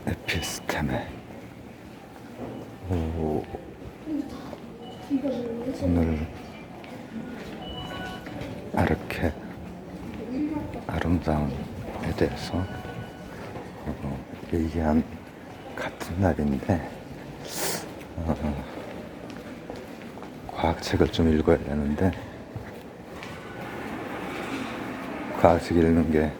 에피스테메. 오늘 아르케 아름다움에 대해서 얘기한 같은 날인데 과학책을 좀 읽어야 되는데 과학책 읽는 게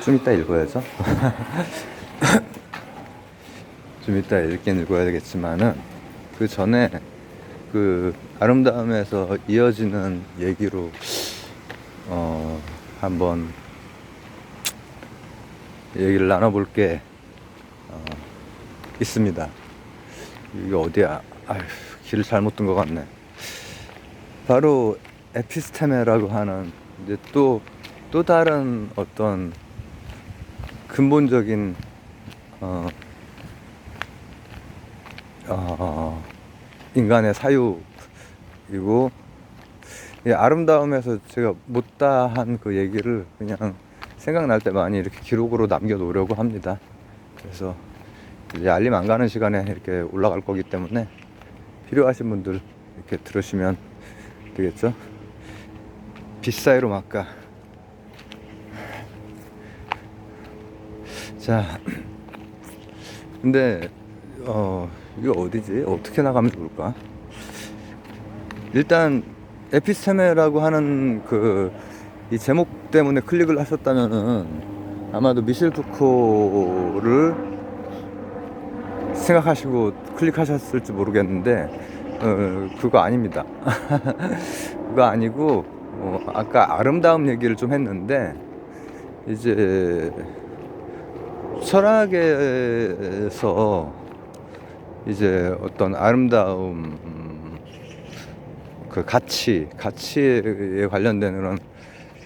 좀 이따 읽어야죠. 좀 이따 읽어야 되겠지만은 그 전에 그 아름다움에서 이어지는 얘기로 한번 얘기를 나눠볼 게 있습니다. 이게 어디야? 아휴, 길을 잘못 든 것 같네. 바로 에피스테메라고 하는 이제 또 다른 어떤 근본적인 인간의 사유이고, 아름다움에서 제가 못다한 그 얘기를 그냥 생각날 때 많이 이렇게 기록으로 남겨놓으려고 합니다. 그래서 이제 알림 안 가는 시간에 이렇게 올라갈 거기 때문에 필요하신 분들 이렇게 들으시면 되겠죠. 빗사이로 막가. 자, 근데 이거 어디지? 어떻게 나가면 좋을까? 일단 에피스테메라고 하는 이 제목 때문에 클릭을 하셨다면은 아마도 미셸 푸코를 생각하시고 클릭하셨을지 모르겠는데 그거 아닙니다. 그거 아니고 아까 아름다움 얘기를 좀 했는데 이제 철학에서 이제 어떤 아름다움 그 가치에 관련된 그런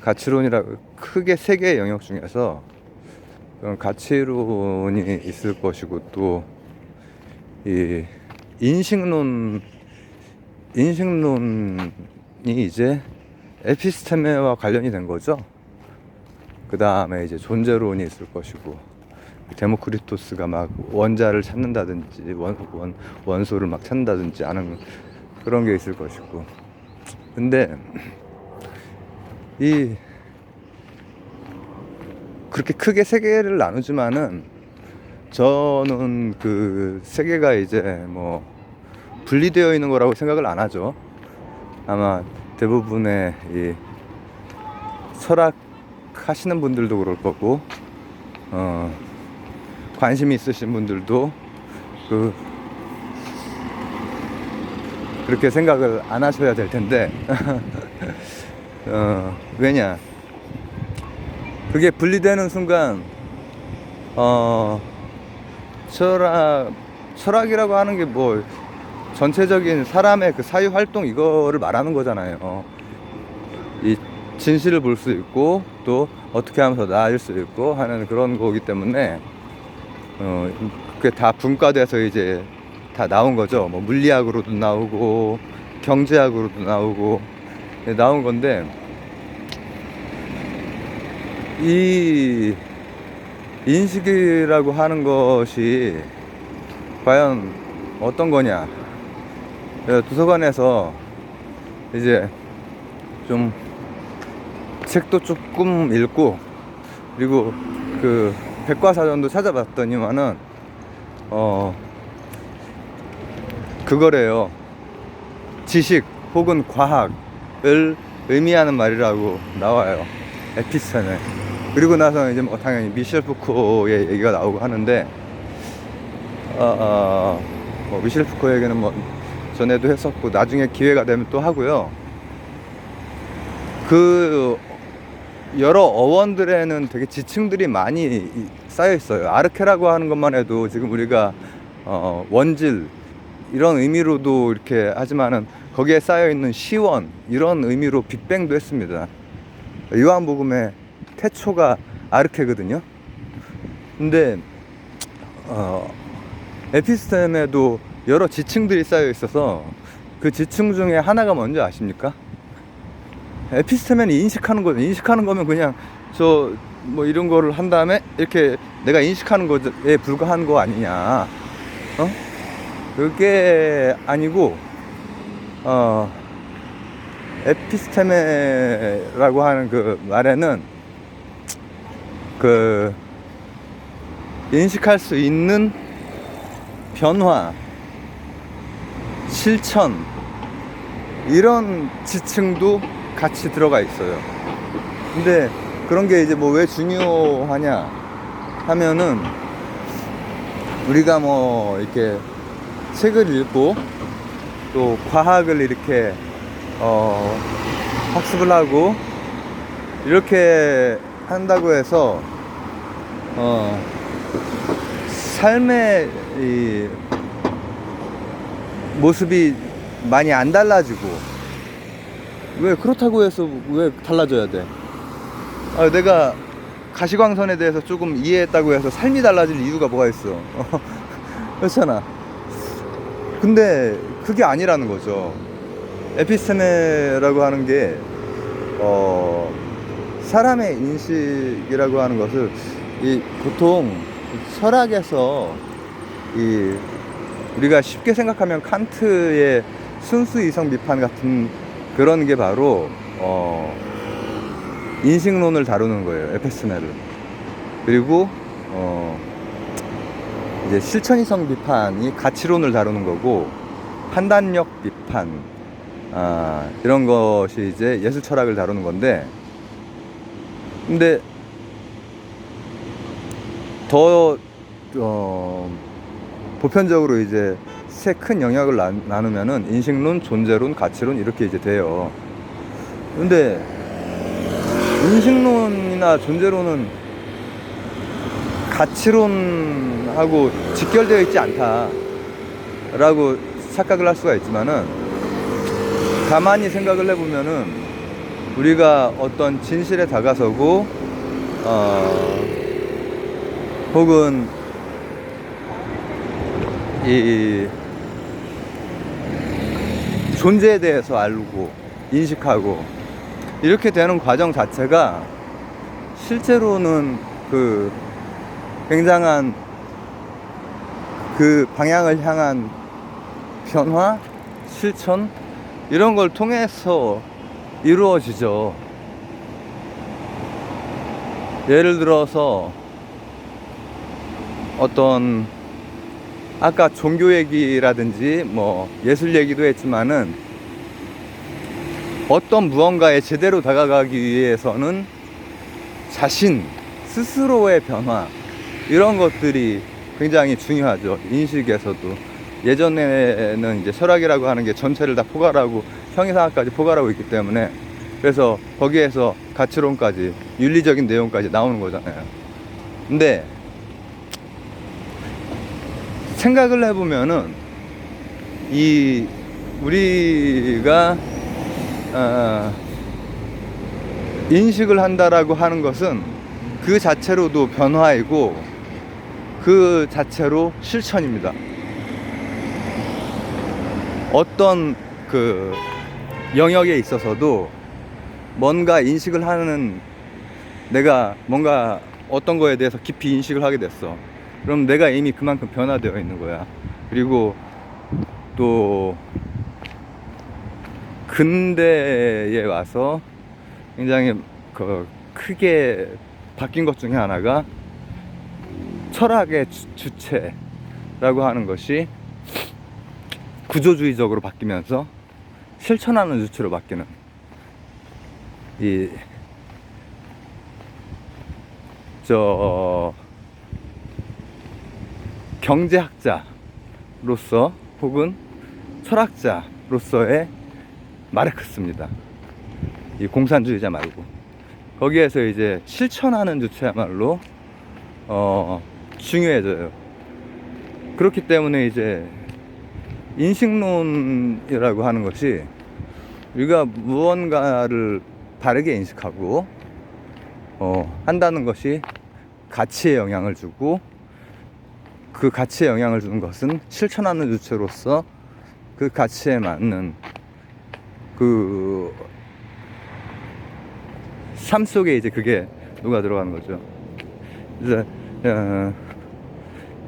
가치론이라고 크게 세 개의 영역 중에서 그런 가치론이 있을 것이고, 또 이 인식론이 이제 에피스테메와 관련이 된 거죠. 그 다음에 이제 존재론이 있을 것이고, 데모크리토스가 막 원자를 찾는다든지 원소를 막 찾는다든지 하는 그런 게 있을 것이고. 근데 그렇게 크게 세 개를 나누지만은 저는 그 세 개가 이제 뭐 분리되어 있는 거라고 생각을 안 하죠. 아마 대부분의 이 철학 하시는 분들도 그럴 거고, 관심이 있으신 분들도 그렇게 생각을 안 하셔야 될 텐데 왜냐, 그게 분리되는 순간 철학이라고 하는 게 뭐 전체적인 사람의 그 사유 활동 이거를 말하는 거잖아요. 이 진실을 볼 수 있고 또 어떻게 하면 더 나아질 수 있고 하는 그런 거기 때문에 그게 다 분과돼서 이제 다 나온 거죠. 뭐 물리학으로도 나오고 경제학으로도 나오고 나온 건데, 이 인식이라고 하는 것이 과연 어떤 거냐. 도서관에서 이제 좀 책도 조금 읽고, 그리고 그 백과사전도 찾아봤더니만은 그거래요. 지식 혹은 과학을 의미하는 말이라고 나와요. 에피스테메. 그리고 나서 이제 뭐 당연히 미셸 푸코의 얘기가 나오고 하는데, 뭐 미셸 푸코 얘기는 뭐 전에도 했었고 나중에 기회가 되면 또 하고요. 그 여러 어원들에는 되게 지층들이 많이 쌓여 있어요. 아르케라고 하는 것만 해도 지금 우리가 원질 이런 의미로도 이렇게 하지만은 거기에 쌓여 있는 시원 이런 의미로 빅뱅도 했습니다. 요한복음의 태초가 아르케거든요. 근데 에피스테메도 여러 지층들이 쌓여 있어서 그 지층 중에 하나가 뭔지 아십니까? 에피스테메는 인식하는 거죠. 인식하는 거면 그냥 저 뭐 이런 거를 한 다음에 이렇게 내가 인식하는 거에 불과한 거 아니냐. 그게 아니고 에피스테메라고 하는 그 말에는 그 인식할 수 있는 변화, 실천, 이런 지층도 같이 들어가 있어요. 근데 그런 게 이제 뭐 왜 중요하냐 하면은, 우리가 뭐 이렇게 책을 읽고 또 과학을 이렇게 학습을 하고 이렇게 한다고 해서 삶의 이 모습이 많이 안 달라지고, 왜 그렇다고 해서 왜 달라져야 돼? 내가 가시광선에 대해서 조금 이해했다고 해서 삶이 달라질 이유가 뭐가 있어? 그렇잖아. 근데 그게 아니라는 거죠. 에피스테메라고 하는 게 사람의 인식이라고 하는 것을 보통 철학에서 우리가 쉽게 생각하면 칸트의 순수 이성 비판 같은 그런 게 바로 인식론을 다루는 거예요. 에피스테메를. 그리고 이제 실천이성 비판이 가치론을 다루는 거고, 판단력 비판 이런 것이 이제 예술 철학을 다루는 건데, 근데 더 보편적으로 이제 세 큰 영역을 나누면은 인식론, 존재론, 가치론 이렇게 이제 돼요. 근데 인식론이나 존재론은 가치론하고 직결되어 있지 않다라고 착각을 할 수가 있지만은, 가만히 생각을 해보면은 우리가 어떤 진실에 다가서고 혹은 이 존재에 대해서 알고 인식하고 이렇게 되는 과정 자체가 실제로는 그 굉장한 그 방향을 향한 변화, 실천, 이런 걸 통해서 이루어지죠. 예를 들어서 어떤 아까 종교 얘기라든지 뭐 예술 얘기도 했지만은, 어떤 무언가에 제대로 다가가기 위해서는 자신 스스로의 변화, 이런 것들이 굉장히 중요하죠. 인식에서도. 예전에는 이제 철학이라고 하는 게 전체를 다 포괄하고 형이상학까지 포괄하고 있기 때문에, 그래서 거기에서 가치론까지, 윤리적인 내용까지 나오는 거잖아요. 근데 생각을 해보면은 우리가 인식을 한다라고 하는 것은 그 자체로도 변화이고 그 자체로 실천입니다. 어떤 그 영역에 있어서도 뭔가 인식을 하는, 내가 뭔가 어떤 거에 대해서 깊이 인식을 하게 됐어. 그럼 내가 이미 그만큼 변화되어 있는 거야. 그리고 또 근대에 와서 굉장히 크게 바뀐 것 중에 하나가 철학의 주체라고 하는 것이 구조주의적으로 바뀌면서 실천하는 주체로 바뀌는, 경제학자로서 혹은 철학자로서의 마르크스입니다. 이 공산주의자 말고. 거기에서 이제 실천하는 주체야말로 중요해져요. 그렇기 때문에 이제 인식론이라고 하는 것이 우리가 무언가를 바르게 인식하고 한다는 것이 가치에 영향을 주고, 그 가치에 영향을 주는 것은 실천하는 주체로서 그 가치에 맞는 그 삶 속에 이제 그게 녹아 들어가는 거죠. 그래서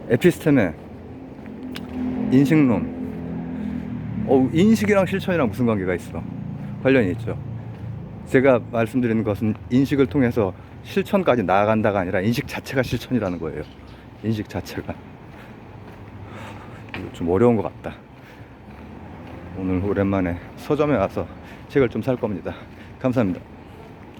에피스테메, 인식론. 인식이랑 실천이랑 무슨 관계가 있어? 관련이 있죠. 제가 말씀드리는 것은 인식을 통해서 실천까지 나아간다가 아니라 인식 자체가 실천이라는 거예요. 인식 자체가. 이거 좀 어려운 것 같다. 오늘 오랜만에 서점에 와서 책을 좀 살 겁니다. 감사합니다.